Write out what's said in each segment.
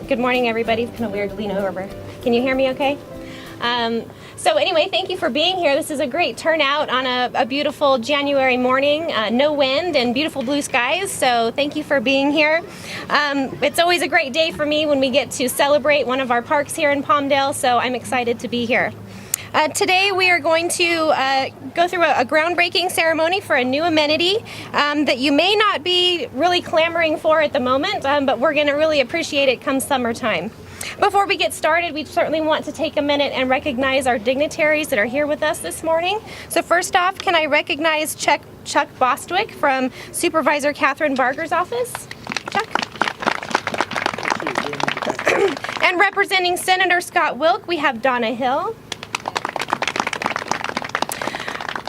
Good morning, everybody. It's kind of weird to lean over. Can you hear me okay? So anyway, thank you for being here. This is a great turnout on a beautiful January morning, no wind and beautiful blue skies. So thank you for being here. It's always a great day for me when we get to celebrate one of our parks here in Palmdale, so I'm excited to be here. Today we are going to go through a groundbreaking ceremony for a new amenity that you may not be really clamoring for at the moment, but we're going to really appreciate it come summertime. Before we get started, we certainly want to take a minute and recognize our dignitaries that are here with us this morning. So first off, can I recognize Chuck Bostwick from Supervisor Catherine Barger's office? Chuck. And representing Senator Scott Wilk, we have Donna Hill.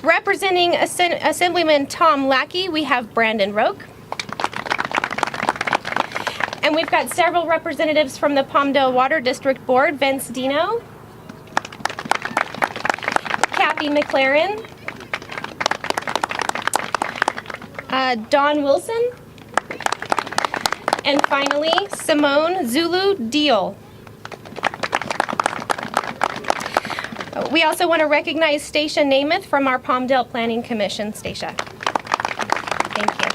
Representing Assemblyman Tom Lackey, we have Brandon Roque. And we've got several representatives from the Palmdale Water District Board, Vince Dino, Kathy McLaren, Don Wilson, and finally, Simone Zulu Deal. We also want to recognize Stacia Namath from our Palmdale Planning Commission. Stacia. Thank you.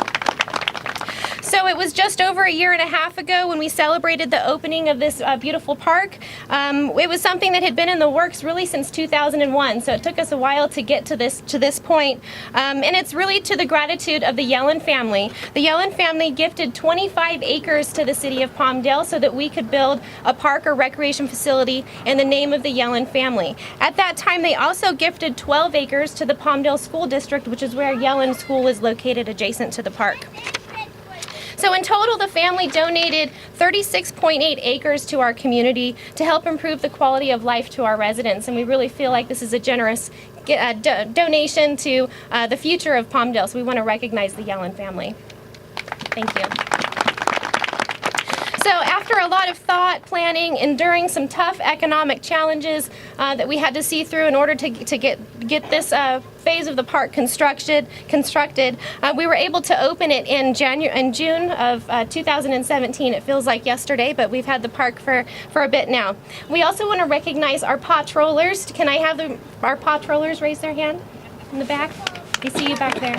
So it was just over a year and a half ago when we celebrated the opening of this beautiful park. It was something that had been in the works really since 2001, so it took us a while to get to this point. And it's really to the gratitude of the Yellen family. The Yellen family gifted 25 acres to the city of Palmdale so that we could build a park or recreation facility in the name of the Yellen family. At that time, they also gifted 12 acres to the Palmdale School District, which is where Yellen School is located adjacent to the park. So in total, the family donated 36.8 acres to our community to help improve the quality of life to our residents, and we really feel like this is a generous donation to the future of Palmdale, so we want to recognize the Yellen family. Thank you. So after a lot of thought, planning, enduring some tough economic challenges that we had to see through in order to get this phase of the park constructed, we were able to open it in June of 2017. It feels like yesterday, but we've had the park for a bit now. We also want to recognize our patrollers. Can I have our patrollers raise their hand in the back? I see you back there.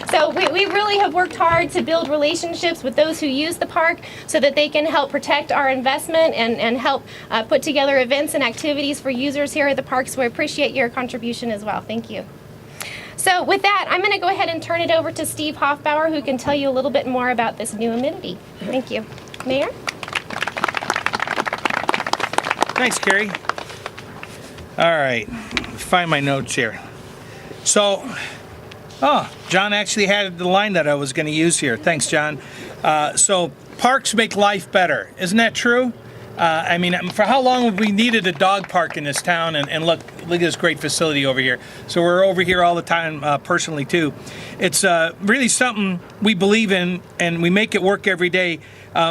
So we really have worked hard to build relationships with those who use the park so that they can help protect our investment and help put together events and activities for users here at the park. So we appreciate your contribution as well. Thank you. So with that, I'm going to go ahead and turn it over to Steve Hofbauer, who can tell you a little bit more about this new amenity. Thank you. Mayor? Thanks, Carrie. All right, find my notes here. So, John actually had the line that I was going to use here. Thanks, John. So parks make life better. Isn't that true? I mean, for how long have we needed a dog park in this town? And look at this great facility over here. So we're over here all the time personally, too. It's really something we believe in, and we make it work every day,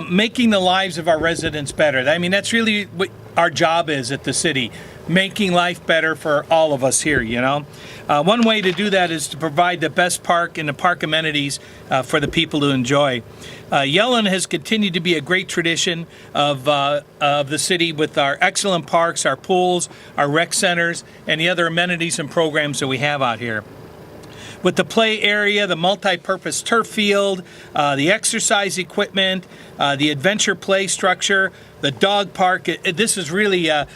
making the lives of our residents better. I mean, that's really what our job is at the city, making life better for all of us here, you know. One way to do that is to provide the best park and the park amenities for the people to enjoy. Yellen has continued to be a great tradition of the city with our excellent parks, our pools, our rec centers, and the other amenities and programs that we have out here. With the play area, the multi-purpose turf field, the exercise equipment, the adventure play structure, the dog park, this is really a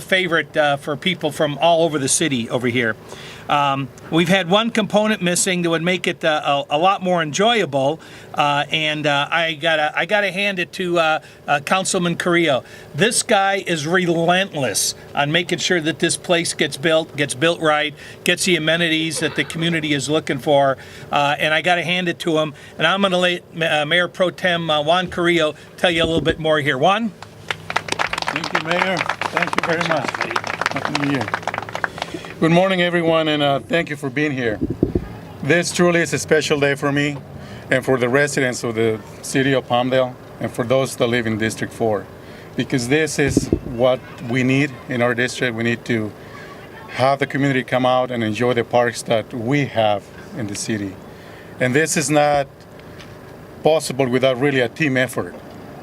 favorite for people from all over the city over here. We've had one component missing that would make it a lot more enjoyable, and I gotta hand it to Councilman Carrillo. This guy is relentless on making sure that this place gets built right, gets the amenities that the community is looking for, and I gotta hand it to him. And I'm gonna let Mayor Pro Tem Juan Carrillo tell you a little bit more here. Juan? Thank you, Mayor. Thank you very much. Happy New Year. Good morning, everyone, and thank you for being here. This truly is a special day for me and for the residents of the city of Palmdale and for those that live in District 4, because this is what we need in our district. We need to have the community come out and enjoy the parks that we have in the city. And this is not possible without really a team effort.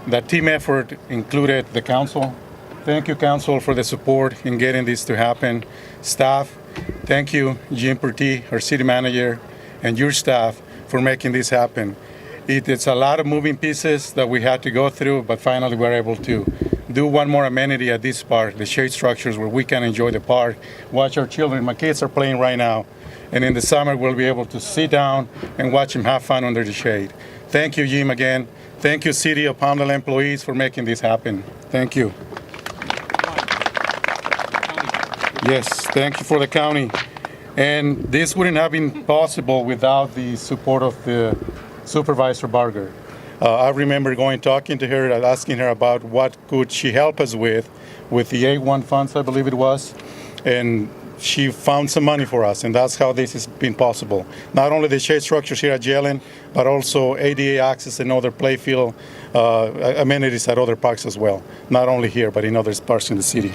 That team effort included the council. Thank you, council, for the support in getting this to happen. Staff, thank you, Jim Perty, our city manager, and your staff for making this happen. It's a lot of moving pieces that we had to go through, but finally we're able to do one more amenity at this park, the shade structures where we can enjoy the park, watch our children. My kids are playing right now, and in the summer we'll be able to sit down and watch them have fun under the shade. Thank you, Jim, again. Thank you, City of Palmdale employees, for making this happen. Thank you. Yes, thank you for the county. And this wouldn't have been possible without the support of the Supervisor Barger. I remember talking to her, asking her about what could she help us with the 8-1 funds, I believe it was, and she found some money for us, and that's how this has been possible. Not only the shade structures here at Yellen, but also ADA access and other playfield amenities at other parks as well. Not only here, but in other parks in the city.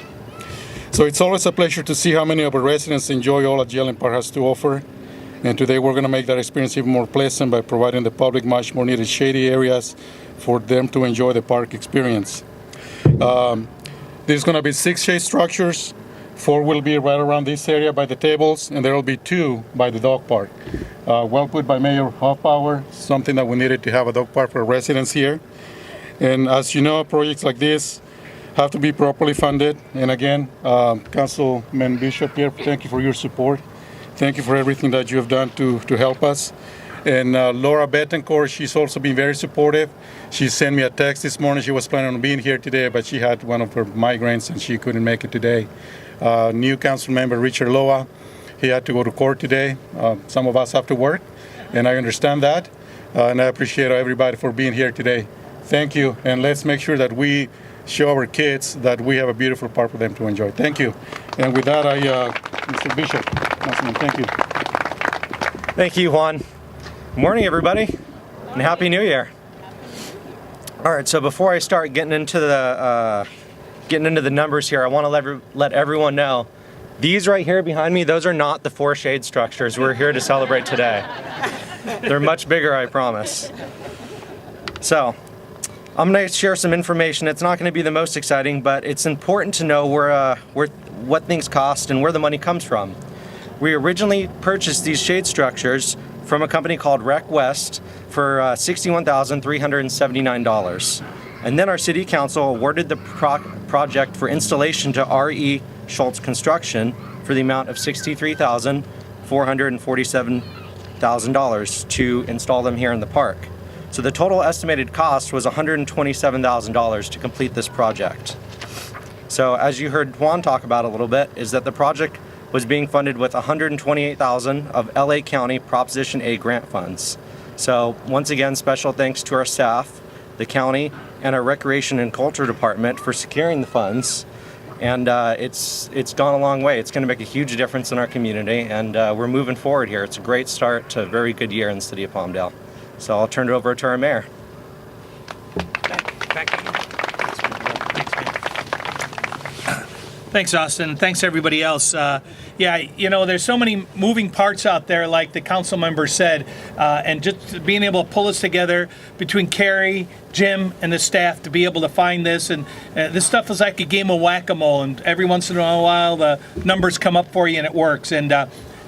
So it's always a pleasure to see how many of our residents enjoy all that Yellen Park has to offer. And today we're going to make that experience even more pleasant by providing the public much more needed shady areas for them to enjoy the park experience. There's going to be 6 shade structures. 4 will be right around this area by the tables, and there will be 2 by the dog park. Well put by Mayor Hoffbauer, something that we needed to have a dog park for residents here. And as you know, projects like this have to be properly funded. And again, Councilman Bishop here, thank you for your support. Thank you for everything that you have done to help us. And Laura Betancourt, she's also been very supportive. She sent me a text this morning. She was planning on being here today, but she had one of her migraines and she couldn't make it today. New council member Richard Loa, he had to go to court today. Some of us have to work, and I understand that. And I appreciate everybody for being here today. Thank you, and let's make sure that we show our kids that we have a beautiful park for them to enjoy. Thank you. And with that, Mr. Bishop, Councilman, thank you. Thank you, Juan. Good morning, everybody, and Happy New Year. All right, so before I start getting into the numbers here, I want to let everyone know these right here behind me, those are not the 4 shade structures we're here to celebrate today. They're much bigger, I promise. So, I'm going to share some information. It's not going to be the most exciting, but it's important to know what things cost and where the money comes from. We originally purchased these shade structures from a company called Rec West for $61,379. And then our city council awarded the project for installation to R.E. Schultz Construction for the amount of $63,447,000 to install them here in the park. So the total estimated cost was $127,000 to complete this project. So as you heard Juan talk about a little bit, is that the project was being funded with $128,000 of LA County Proposition A grant funds. So once again, special thanks to our staff, the county, and our Recreation and Culture Department for securing the funds. And it's gone a long way. It's going to make a huge difference in our community, and we're moving forward here. It's a great start to a very good year in the city of Palmdale. So I'll turn it over to our mayor. Thanks, Austin. Thanks, everybody else. Yeah, you know, there's so many moving parts out there, like the council member said, and just being able to pull us together between Carrie, Jim, and the staff to be able to find this. And this stuff is like a game of whack-a-mole, and every once in a while the numbers come up for you and it works. And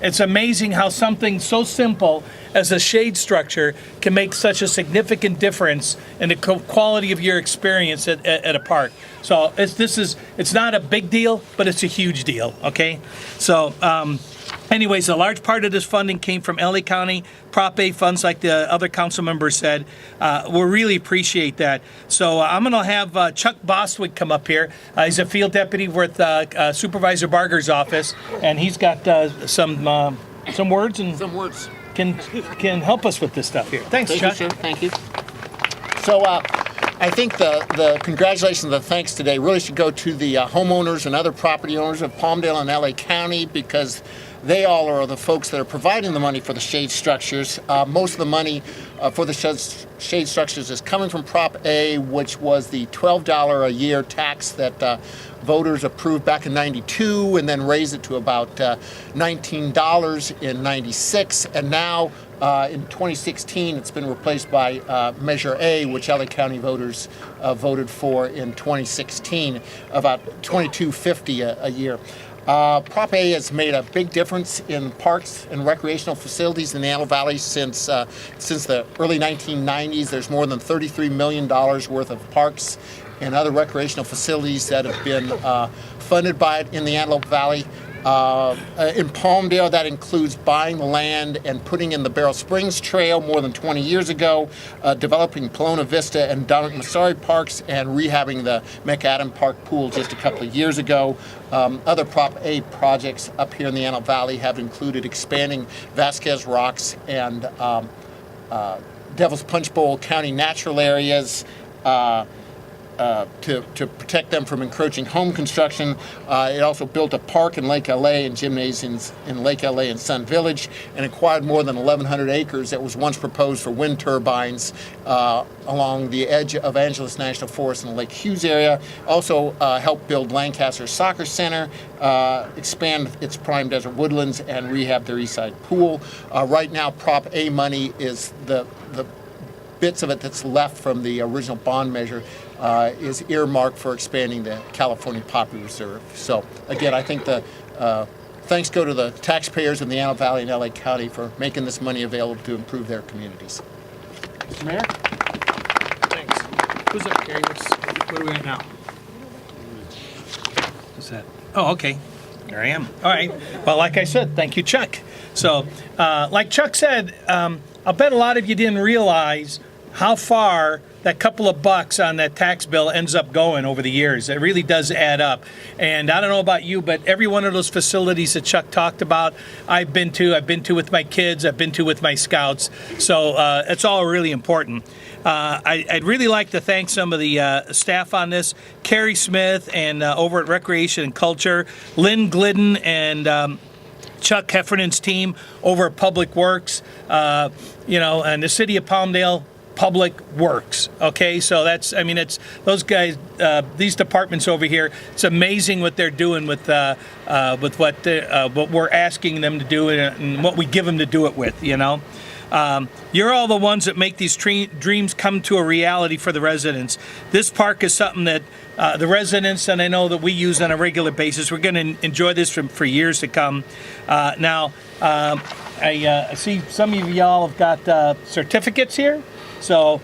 it's amazing how something so simple as a shade structure can make such a significant difference in the quality of your experience at a park. So it's not a big deal, but it's a huge deal, okay? So anyways, a large part of this funding came from LA County Prop A funds, like the other council members said. We really appreciate that. So I'm gonna have Chuck Bostwick come up here. He's a field deputy with Supervisor Barger's office, and he's got some words and can help us with this stuff here. Thanks, Chuck. Thank you, sir. Thank you. So I think the congratulations and the thanks today really should go to the homeowners and other property owners of Palmdale and LA County, because they all are the folks that are providing the money for the shade structures. Most of the money for the shade structures is coming from Prop A, which was the $12 a year tax that voters approved back in '92, and then raised it to about $19 in '96. And now In 2016, it's been replaced by Measure A, which LA County voters voted for in 2016, about $22.50 a year. Prop A has made a big difference in parks and recreational facilities in the Antelope Valley since the early 1990s. There's more than $33 million worth of parks and other recreational facilities that have been funded by it in the Antelope Valley. In Palmdale, that includes buying the land and putting in the Barrel Springs Trail more than 20 years ago, developing Pelona Vista and Dominic Massari parks, and rehabbing the McAdam Park pool just a couple of years ago. Other Prop A projects up here in the Antelope Valley have included expanding Vasquez Rocks and Devil's Punch Bowl County natural areas, to protect them from encroaching home construction. It also built a park in Lake LA and gymnasiums in Lake LA and Sun Village, and acquired more than 1,100 acres that was once proposed for wind turbines along the edge of Angeles National Forest in the Lake Hughes area. Also helped build Lancaster Soccer Center, expand its prime desert woodlands, and rehab their Eastside Pool. Right now, Prop A money is the bits of it that's left from the original bond measure is earmarked for expanding the California Poppy Reserve. So again, I think the thanks go to the taxpayers in the Antelope Valley and LA County for making this money available to improve their communities. Mr. Mayor? Thanks. Who's up, Gary? What are we at now? What's that? Oh, okay. There I am. All right. Well, like I said, thank you, Chuck. So, like Chuck said, I'll bet a lot of you didn't realize how far that couple of bucks on that tax bill ends up going over the years. It really does add up. And I don't know about you, but every one of those facilities that Chuck talked about, I've been to with my kids, I've been to with my scouts. So it's all really important. I'd really like to thank some of the staff on this, Carrie Smith and over at Recreation and Culture, Lynn Glidden and Chuck Heffernan's team over at Public Works, and the City of Palmdale Public Works. Okay, so it's those guys, these departments over here. It's amazing what they're doing with what we're asking them to do and what we give them to do it with. You're all the ones that make these dreams come to a reality for the residents. This park is something that the residents, and I know that we use on a regular basis. We're going to enjoy this for years to come. Now, I see some of y'all have got certificates here. So,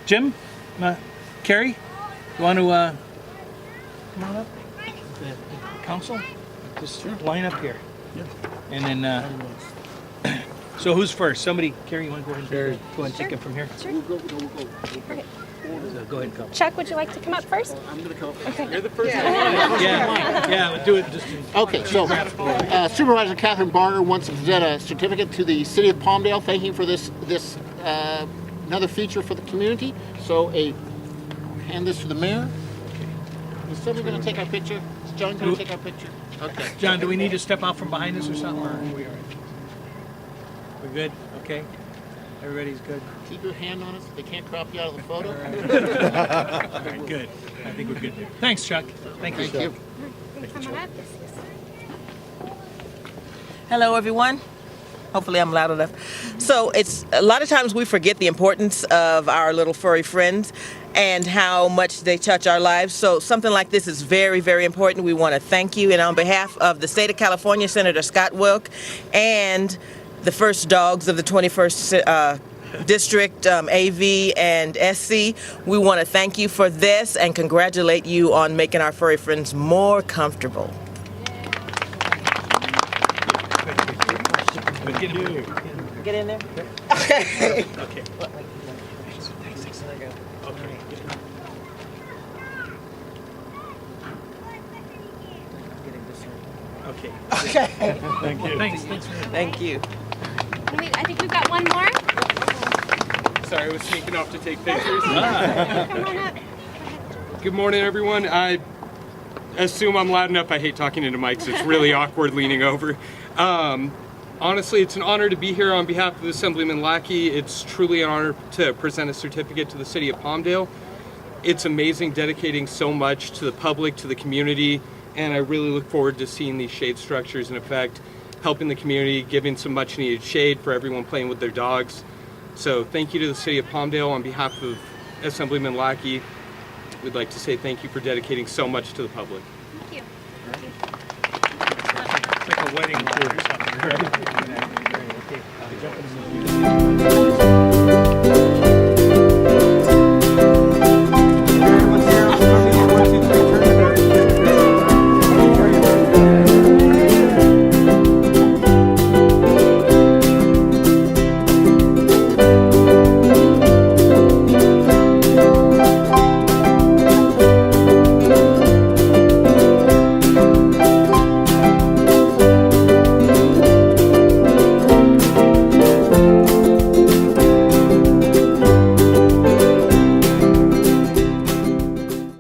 Jim, Carrie, you want to come on up? The council? Just line up here. And then, so who's first? Somebody, Carrie, you want to go ahead and take it from here? Sure. We'll go. So go ahead and come. Chuck, would you like to come up first? I'm going to come up. Okay. You're the first one. Yeah, we'll do it just Okay, so Supervisor Catherine Barger wants to present a certificate to the City of Palmdale, thanking for this another feature for the community. So hand this to the mayor. Is somebody going to take our picture? Is John going to take our picture? Okay. John, do we need to step out from behind us or something? Or are we all right? We're good? Okay. Everybody's good? Keep your hand on us. They can't crop you out of the photo. All right, good. I think we're good there. Thanks, Chuck. Thank you. Thank you. Come on up. Hello, everyone. Hopefully I'm loud enough. So it's a lot of times we forget the importance of our little furry friends and how much they touch our lives. So something like this is very, very important. We want to thank you. And on behalf of the state of California, Senator Scott Wilk, and the first dogs of the 21st District, AV and SC, we want to thank you for this and congratulate you on making our furry friends more comfortable. Get in there. Okay. Okay. Okay. Okay. Thank you. Thanks. Thank you. I think we've got one more. Sorry, I was sneaking off to take pictures. Come on up. Good morning, everyone. I assume I'm loud enough. I hate talking into mics. It's really awkward leaning over. Honestly, it's an honor to be here on behalf of Assemblyman Lackey. It's truly an honor to present a certificate to the City of Palmdale. It's amazing dedicating so much to the public, to the community, and I really look forward to seeing these shade structures in effect. helping the community, giving some much needed shade for everyone playing with their dogs. So thank you to the city of Palmdale. On behalf of Assemblyman Lackey, we'd like to say thank you for dedicating so much to the public. Thank you. Like a wedding or something.